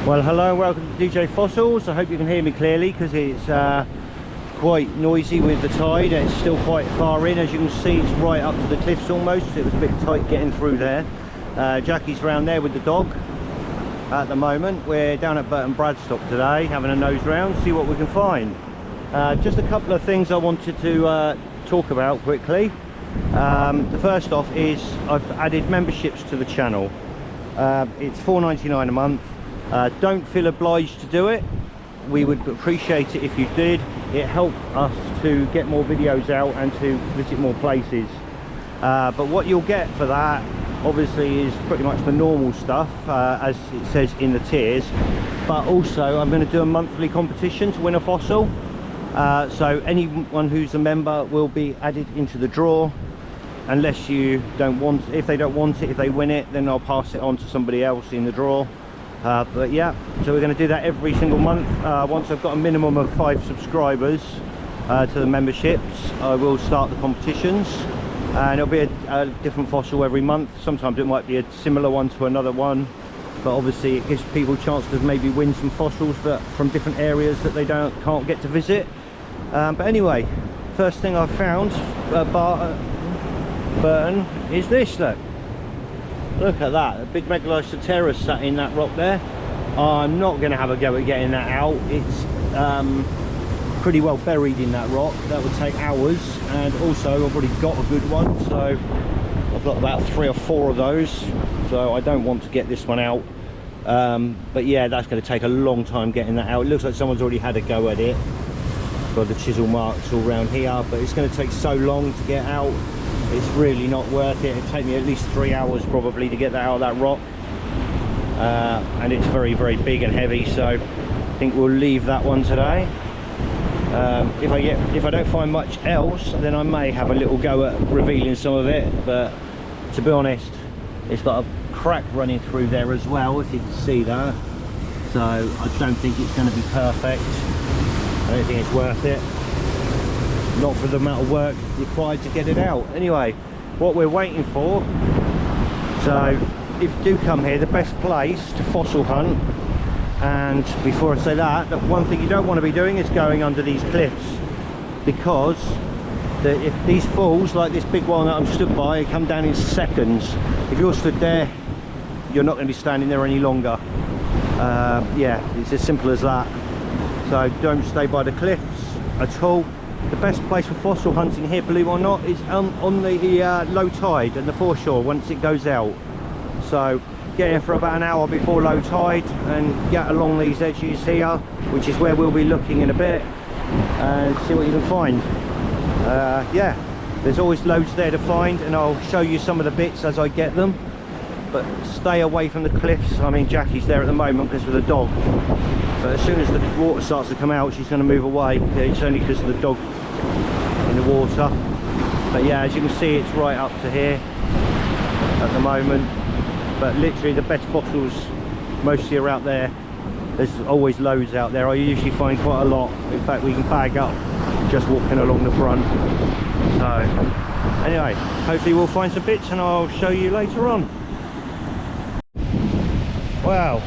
Well, hello and welcome to DJ Fossils. I hope you can hear me clearly because it's quite noisy with the tide. It's still quite far in. As you can see, it's right up to the cliffs almost. It was a bit tight getting through there. Jackie's around there with the dog at the moment. We're down at Burton Bradstock today, having a nose round, see what we can find. Just a couple of things I wanted to talk about quickly. The first off is I've added memberships to the channel. It's $4.99 a month. Don't feel obliged to do it. We would appreciate it if you did. It helps us to get more videos out and to visit more places. But what you'll get for that obviously is pretty much the normal stuff, as it says in the tiers. But also I'm going to do a monthly competition to win a fossil. So anyone who's a member will be added into the draw, unless you don't want, if they don't want it, if they win it, then I'll pass it on to somebody else in the draw. But yeah, so we're going to do that every single month. Once I've got a minimum of 5 subscribers to the memberships, I will start the competitions, and it'll be a different fossil every month. Sometimes it might be a similar one to another one, but obviously it gives people a chance to maybe win some fossils that from different areas that they can't get to visit. But anyway, first thing I found Burton is this. Look at that, a big Megaloceterus sat in that rock there. I'm not going to have a go at getting that out. It's pretty well buried in that rock. That would take hours, and also I've already got a good one, so I've got about 3 or 4 of those, so I don't want to get this one out. But yeah, that's going to take a long time getting that out. It looks like someone's already had a go at it. Got the chisel marks all around here, but it's going to take so long to get out. It's really not worth it. It'd take me at least 3 hours probably to get that out of that rock, and it's very, very big and heavy, so I think we'll leave that one today. If I don't find much else, then I may have a little go at revealing some of it, but to be honest, it's got a crack running through there as well, if you can see that, so I don't think it's going to be perfect. I don't think it's worth it, not for the amount of work required to get it out. Anyway, what we're waiting for, so if you do come here, the best place to fossil hunt, and before I say that, the one thing you don't want to be doing is going under these cliffs, because if these falls, like this big one that I'm stood by, come down in seconds. If you're stood there, you're not going to be standing there any longer. Yeah, it's as simple as that. So don't stay by the cliffs at all. The best place for fossil hunting here, believe it or not, is on the low tide and the foreshore once it goes out. So get in for about an hour before low tide and get along these edges here, which is where we'll be looking in a bit, and see what you can find. Yeah, there's always loads there to find, and I'll show you some of the bits as I get them, but stay away from the cliffs. I mean, Jackie's there at the moment because of the dog, but as soon as the water starts to come out, she's going to move away. It's only because of the dog in the water. But yeah, as you can see, it's right up to here at the moment, but literally the best fossils mostly are out there. There's always loads out there. I usually find quite a lot. In fact, we can bag up just walking along the front. So anyway, hopefully we'll find some bits and I'll show you later on. Wow,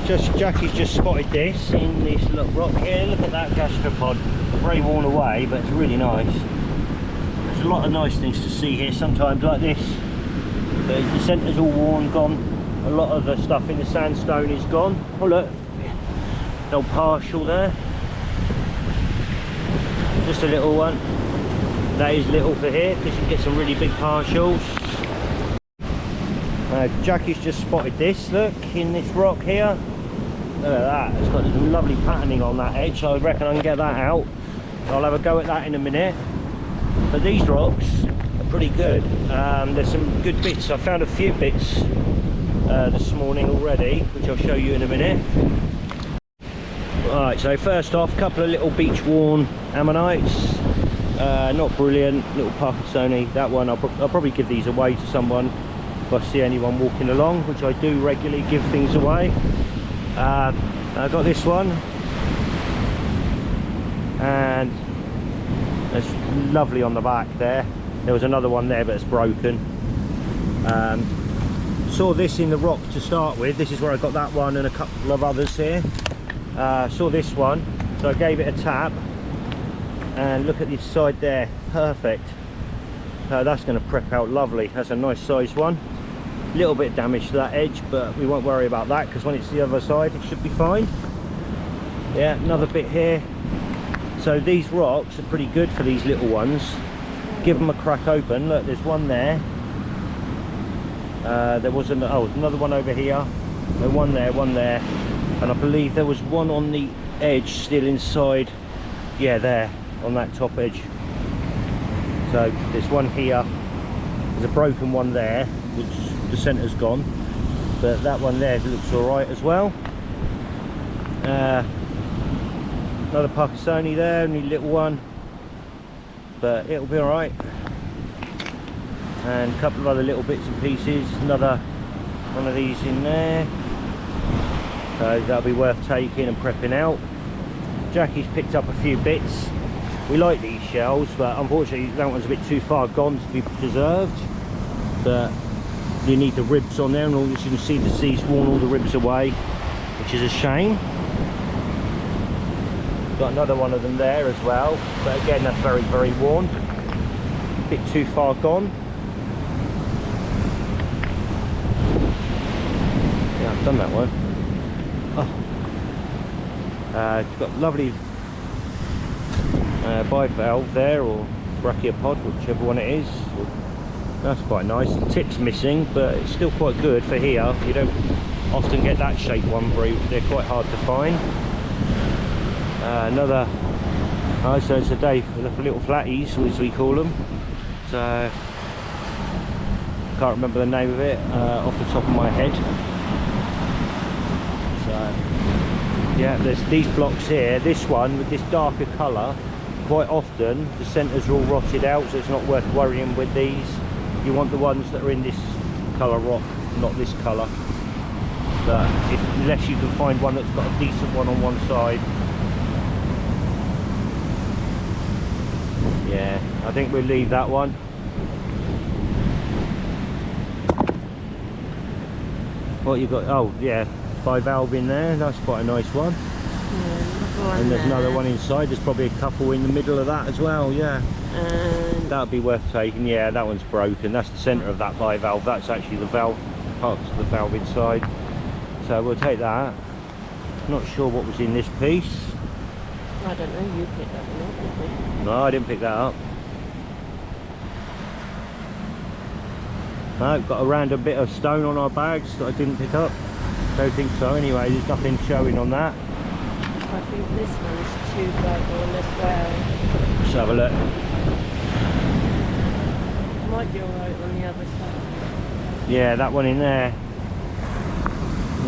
Jackie's just spotted this in this little rock here. Look at that gastropod. Very worn away, but it's really nice. There's a lot of nice things to see here sometimes, like this. The centre's all worn, gone. A lot of the stuff in the sandstone is gone. Oh look, no partial there. Just a little one. That is little for here, because you can get some really big partials. Jackie's just spotted this, look, in this rock here. Look at that, it's got some lovely patterning on that edge, so I reckon I can get that out. I'll have a go at that in a minute. But these rocks are pretty good. There's some good bits. I found a few bits this morning already, which I'll show you in a minute. Right, so first off, a couple of little beach worn ammonites. Not brilliant, little puffs only. That one, I'll probably give these away to someone if I see anyone walking along, which I do regularly give things away. I got this one, and it's lovely on the back there. There was another one there, but it's broken. saw this in the rock to start with. This is where I got that one and a couple of others here. Saw this one, so I gave it a tap, and look at this side there, perfect. That's going to prep out lovely. That's a nice sized one. Little bit damage to that edge, but we won't worry about that because when it's the other side it should be fine. Yeah, another bit here. So these rocks are pretty good for these little ones. Give them a crack open. Look, there's one there. There was another one over here. One there, and I believe there was one on the edge still inside. Yeah, there on that top edge. So there's one here. There's a broken one there, which the centre's gone, but that one there looks all right as well. Another Pakistani there, only little one, but it'll be all right. And a couple of other little bits and pieces. Another one of these in there, so that'll be worth taking and prepping out. Jackie's picked up a few bits. We like these shells, but unfortunately that one's a bit too far gone to be preserved. But you need the ribs on there, and all, as you can see, the sea's worn all the ribs away, which is a shame. Got another one of them there as well, but again that's very, very worn. A bit too far gone. Yeah, I've done that one. Oh. It's got lovely bivalve there, or brachiopod, whichever one it is. That's quite nice. The tip's missing, but it's still quite good for here. You don't often get that shaped one, they're quite hard to find. Another, so it's a day for the little flatties, as we call them. So can't remember the name of it off the top of my head. So yeah, there's these blocks here. This one with this darker colour, quite often the centres are all rotted out, so it's not worth worrying with these. You want the ones that are in this colour rock, not this colour. But unless you can find one that's got a decent one on one side. Yeah, I think we'll leave that one. What you got? Oh yeah, bivalve in there. That's quite a nice one. Yeah, and there's another one inside. There's probably a couple in the middle of that as well. Yeah, that'd be worth taking. Yeah, that one's broken. That's the centre of that bivalve. That's actually the valve, parts of the valve inside. So we'll take that. Not sure what was in this piece. I don't know. You picked that one up, didn't you? No, I didn't pick that up. No, got a random bit of stone on our bags that I didn't pick up. Don't think so anyway, there's nothing showing on that. I think this one's too bad as well. Let's have a look. It might be alright on the other side. Yeah, that one in there.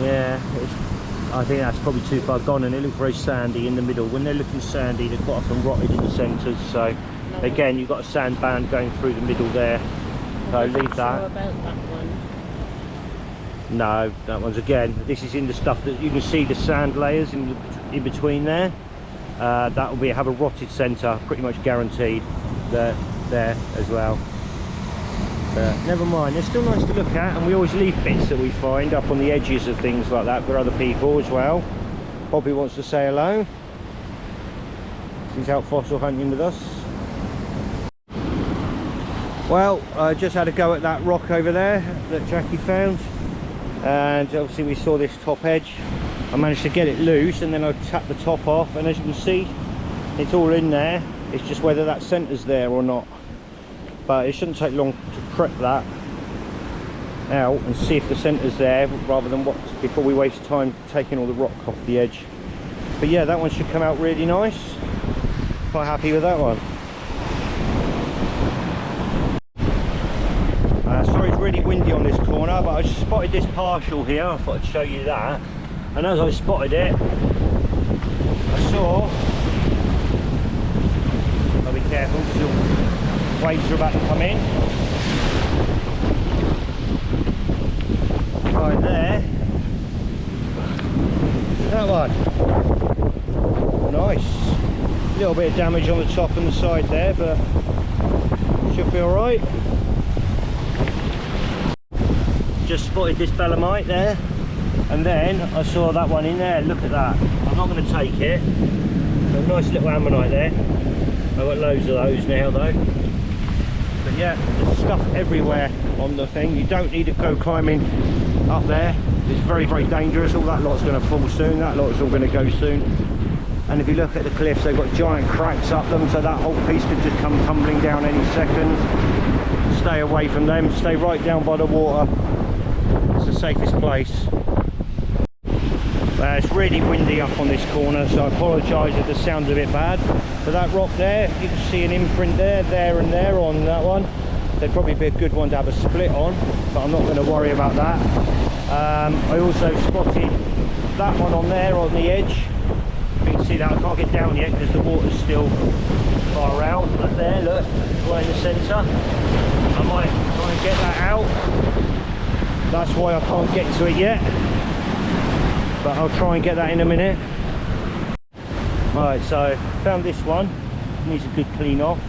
Yeah, I think that's probably too far gone, and it looks very sandy in the middle. When they're looking sandy, they're quite often rotted in the centres. So again, you've got a sand band going through the middle there. So leave that. Sure about that one. No, that one's again. This is in the stuff that you can see the sand layers in between there. That will have a rotted centre, pretty much guaranteed. There as well. But never mind, they're still nice to look at, and we always leave bits that we find up on the edges of things like that for other people as well. Bobby wants to say hello. He's out fossil hunting with us. Well, I just had a go at that rock over there that Jackie found, and obviously we saw this top edge. I managed to get it loose, and then I tapped the top off, and as you can see, it's all in there. It's just whether that centre's there or not. But it shouldn't take long to prep that out and see if the centre's there, rather than before we waste time taking all the rock off the edge. But yeah, that one should come out really nice. Quite happy with that one. Sorry it's really windy on this corner, but I just spotted this partial here. I thought I'd show you that. And as I spotted it, I saw, I'll be careful because waves are about to come in. Right there, that one, nice. Little bit of damage on the top and the side there, but should be all right. just spotted this belemite there, and then I saw that one in there. Look at that. I'm not going to take it. A nice little ammonite there. I've got loads of those now though. But yeah, there's stuff everywhere on the thing. You don't need to go climbing up there. It's very, very dangerous. All that lot's going to fall soon. That lot's all going to go soon. And if you look at the cliffs, they've got giant cracks up them, so that whole piece could just come tumbling down any second. Stay away from them. Stay right down by the water. It's the safest place. It's really windy up on this corner, so I apologise if the sound's a bit bad. But that rock there, you can see an imprint there and there on that one. There'd probably be a good one to have a split on, but I'm not going to worry about that. I also spotted that one on there on the edge. You can see that I can't get down yet because the water's still far out. But there, look, right in the centre. I might try and get that out. That's why I can't get to it yet. But I'll try and get that in a minute. Right, so found this one. Needs a good clean off.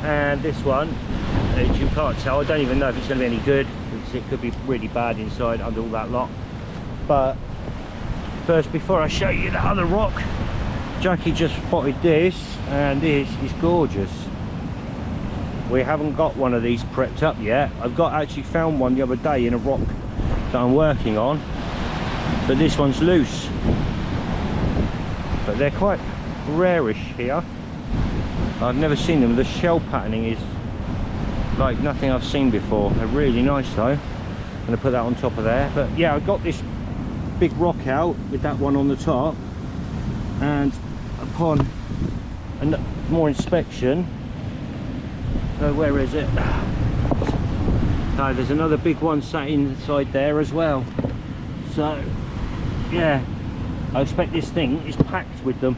And this one, as you can't tell, I don't even know if it's going to be any good. It could be really bad inside under all that lot. But first, before I show you the other rock, Jackie just spotted this, and this is gorgeous. We haven't got one of these prepped up yet. I've actually found one the other day in a rock that I'm working on, but this one's loose. But they're quite rarish here. I've never seen them. The shell patterning is like nothing I've seen before. They're really nice though. I'm going to put that on top of there. But yeah, I got this big rock out with that one on the top, and upon more inspection, so where is it? No, there's another big one sat inside there as well. So yeah, I expect this thing is packed with them.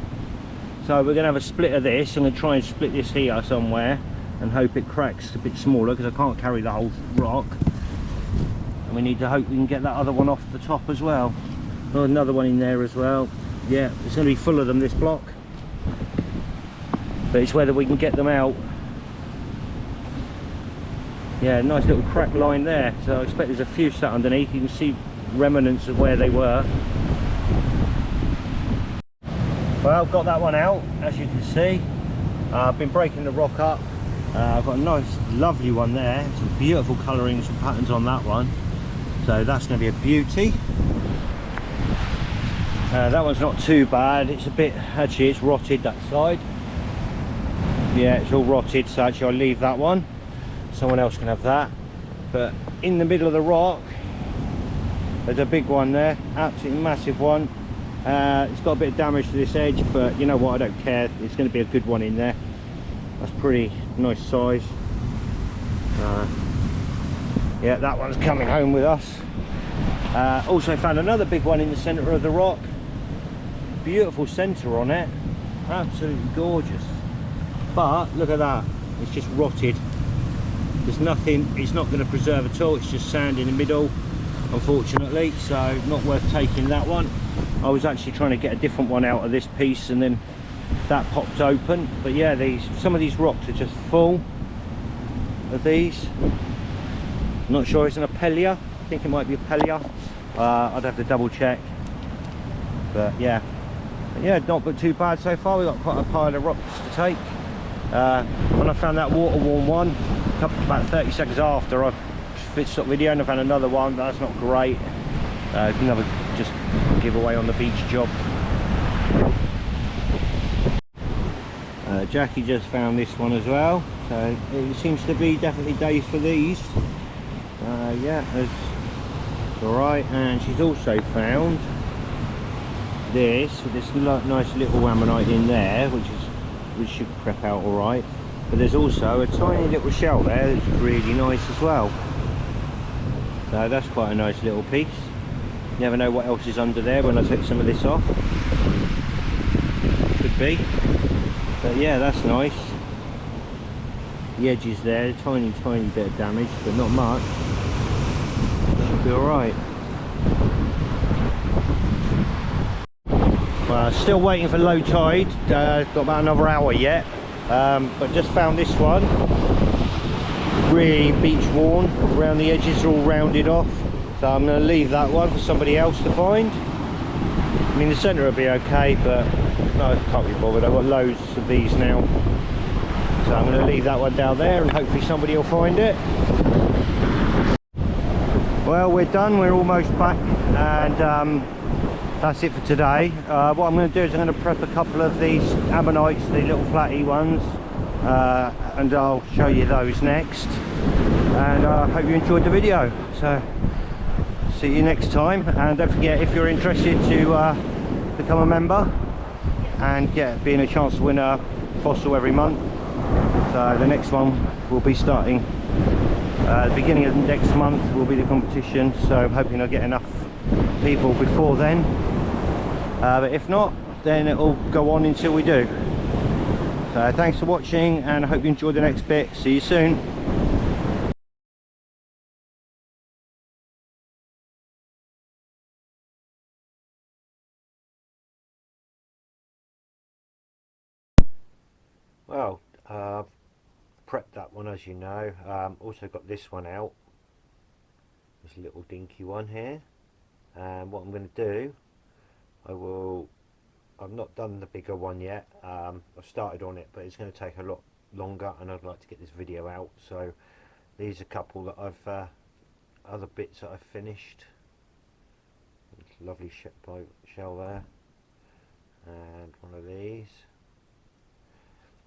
So we're going to have a split of this. I'm going to try and split this here somewhere and hope it cracks a bit smaller, because I can't carry the whole rock. And we need to hope we can get that other one off the top as well. Oh, another one in there as well. Yeah, it's going to be full of them, this block. But it's whether we can get them out. Yeah, nice little crack line there. So I expect there's a few sat underneath. You can see remnants of where they were. Well, got that one out, as you can see. I've been breaking the rock up. I've got a nice, lovely one there. Some beautiful colourings and patterns on that one. So that's going to be a beauty. That one's not too bad. It's a bit, actually it's rotted that side. Yeah, it's all rotted, so actually I'll leave that one. Someone else can have that. But in the middle of the rock, there's a big one there, absolutely massive one. It's got a bit of damage to this edge, but you know what, I don't care. It's going to be a good one in there. That's pretty nice size. Yeah, that one's coming home with us. Also found another big one in the centre of the rock. Beautiful centre on it, absolutely gorgeous. But look at that, it's just rotted. There's nothing, it's not going to preserve at all. It's just sand in the middle, unfortunately, so not worth taking that one. I was actually trying to get a different one out of this piece, and then that popped open. But yeah, some of these rocks are just full of these. I'm not sure, it's an Apelia. I think it might be a Apelia. I'd have to double check. But yeah, not but too bad so far. We've got quite a pile of rocks to take. When I found that water worn one, about 30 seconds after I stopped video, and I found another one. That's not great. Another just giveaway on the beach job. Jackie just found this one as well, so it seems to be definitely days for these. Yeah, it's alright. And she's also found this with this nice little ammonite in there, which should prep out alright. But there's also a tiny little shell there that's really nice as well. So that's quite a nice little piece. Never know what else is under there when I take some of this off. Could be. But yeah, that's nice. The edges there, tiny bit of damage, but not much. Should be alright. Well, still waiting for low tide. Got about another hour yet. But just found this one. Really beach worn. Around the edges are all rounded off. So I'm going to leave that one for somebody else to find. I mean, the centre will be okay, but no, I can't be bothered. I've got loads of these now. So I'm going to leave that one down there and hopefully somebody will find it. Well, we're done. We're almost back, and that's it for today. What I'm going to do is I'm going to prep a couple of these ammonites, the little flatty ones, and I'll show you those next. And I hope you enjoyed the video. So see you next time, and don't forget, if you're interested, to become a member and being a chance to win a fossil every month. So the next one will be starting the beginning of next month will be the competition, so I'm hoping I'll get enough people before then, but if not, then it'll go on until we do. So thanks for watching, and I hope you enjoyed the next bit. See you soon. Well, prepped that one, as you know. Also got this one out, this little dinky one here. And what I'm going to do, I've not done the bigger one yet. I've started on it, but it's going to take a lot longer, and I'd like to get this video out. So these are a couple that I've other bits that I've finished. Lovely shell there, and one of these.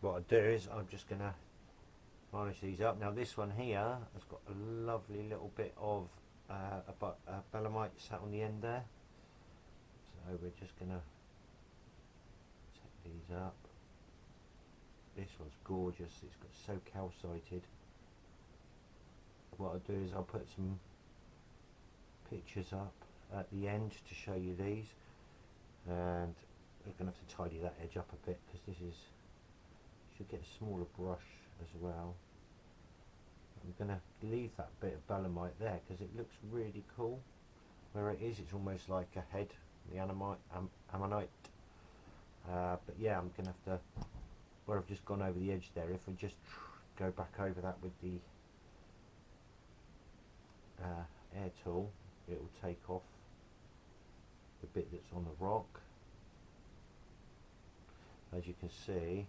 What I do is I'm just going to varnish these up. Now this one here has got a lovely little bit of belemite sat on the end there, so we're just going to take these up. This one's gorgeous, it's got so calcited. What I'll do is I'll put some pictures up at the end to show you these, and we're going to have to tidy that edge up a bit, because this is, should get a smaller brush as well. I'm going to leave that bit of belemite there because it looks really cool. Where it is, it's almost like a head, the ammonite. But yeah, I'm going to have to, where I've just gone over the edge there, if we just go back over that with the air tool, it will take off the bit that's on the rock. As you can see,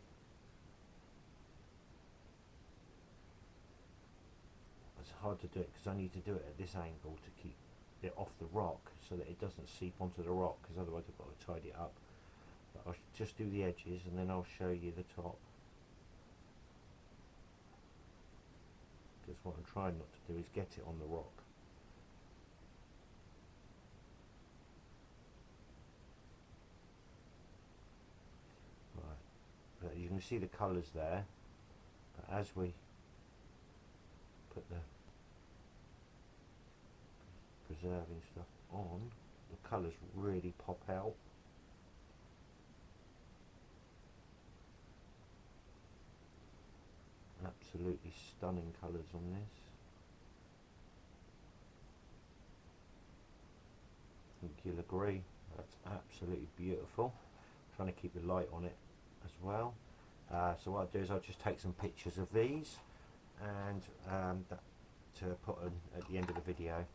it's hard to do it because I need to do it at this angle to keep it off the rock so that it doesn't seep onto the rock, because otherwise I've got to tidy it up. But I'll just do the edges and then I'll show you the top, because what I'm trying not to do is get it on the rock. Right, you can see the colours there, but as we put the preserving stuff on, the colours really pop out. Absolutely stunning colours on this. I think you'll agree, that's absolutely beautiful. I'm trying to keep the light on it as well. So what I'll do is I'll just take some pictures of these and to put on at the end of the video.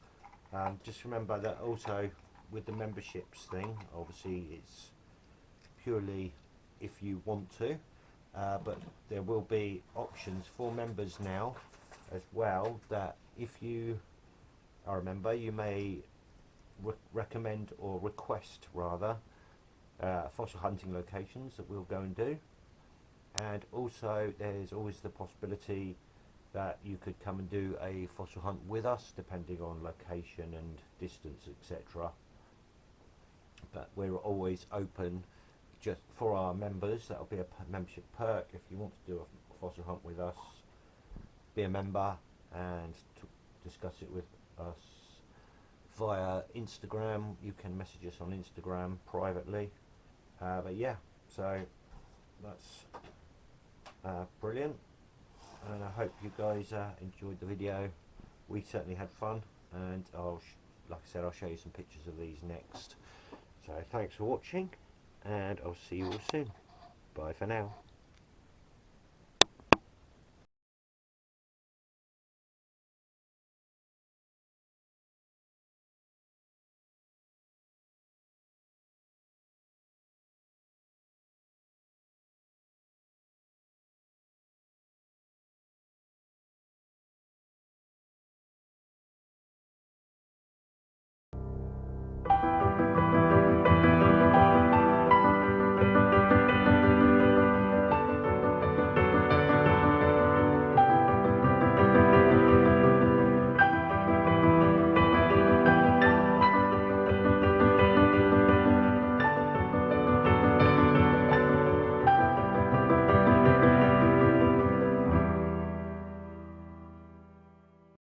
Just remember that also with the memberships thing, obviously it's purely if you want to, but there will be options for members now as well, that if you are a member, you may recommend or request rather fossil hunting locations that we'll go and do. And also there's always the possibility that you could come and do a fossil hunt with us, depending on location and distance, etc. But we're always open just for our members. That'll be a membership perk. If you want to do a fossil hunt with us, be a member and discuss it with us via Instagram. You can message us on Instagram privately. But yeah, so that's brilliant, and I hope you guys enjoyed the video. We certainly had fun, and like I said, I'll show you some pictures of these next. So thanks for watching, and I'll see you all soon. Bye for now.